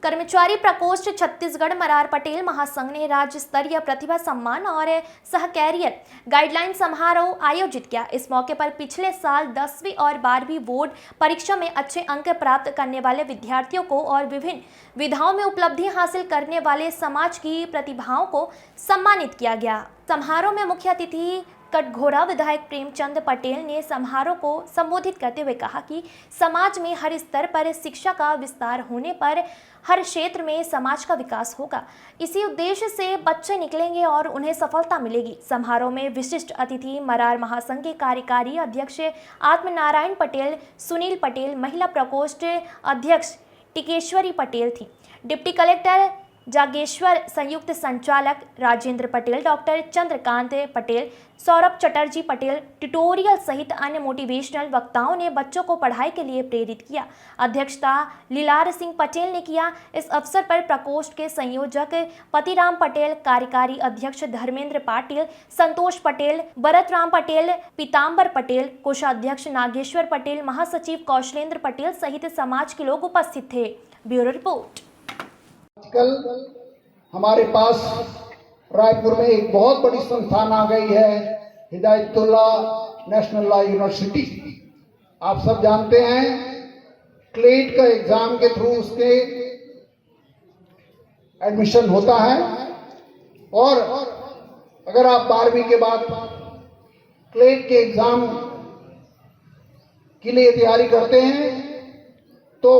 कर्मचारी प्रकोष्ठ छत्तीसगढ़ मरार पटेल महासंघ ने राज्य स्तरीय प्रतिभा सम्मान और सह कैरियर गाइडलाइन समारोह आयोजित किया। इस मौके पर पिछले साल 10वीं और 12वीं बोर्ड परीक्षा में अच्छे अंक प्राप्त करने वाले विद्यार्थियों को और विभिन्न विधाओं में उपलब्धि हासिल करने वाले समाज की प्रतिभाओं को सम्मानित किया गया। समारोह में मुख्य अतिथि कटघोरा विधायक प्रेमचंद पटेल ने समारोह को संबोधित करते हुए कहा कि समाज में हर स्तर पर शिक्षा का विस्तार होने पर हर क्षेत्र में समाज का विकास होगा। इसी उद्देश्य से बच्चे निकलेंगे और उन्हें सफलता मिलेगी। समारोह में विशिष्ट अतिथि मरार महासंघ के कार्यकारी अध्यक्ष आत्मनारायण पटेल, सुनील पटेल, महिला प्रकोष्ठ अध्यक्ष टिकेश्वरी पटेल थी। डिप्टी कलेक्टर जागेश्वर, संयुक्त संचालक राजेंद्र पटेल, डॉक्टर चंद्रकांत पटेल, सौरभ चटर्जी पटेल, ट्यूटोरियल सहित अन्य मोटिवेशनल वक्ताओं ने बच्चों को पढ़ाई के लिए प्रेरित किया। अध्यक्षता लीलार सिंह पटेल ने किया। इस अवसर पर प्रकोष्ठ के संयोजक पतिराम पटेल, कार्यकारी अध्यक्ष धर्मेंद्र पाटिल, संतोष पटेल, भरत राम पटेल, पीताम्बर पटेल, कोषाध्यक्ष नागेश्वर पटेल, महासचिव कौशलेंद्र पटेल सहित समाज के लोग उपस्थित थे। Bureau report. आजकल हमारे पास रायपुर में एक बहुत बड़ी संस्थान आ गई है, हिदायतुल्लाह नेशनल लॉ यूनिवर्सिटी। आप सब जानते हैं क्लेट का एग्जाम के थ्रू उसके एडमिशन होता है और अगर आप 12वीं के बाद क्लेट के एग्जाम के लिए तैयारी करते हैं तो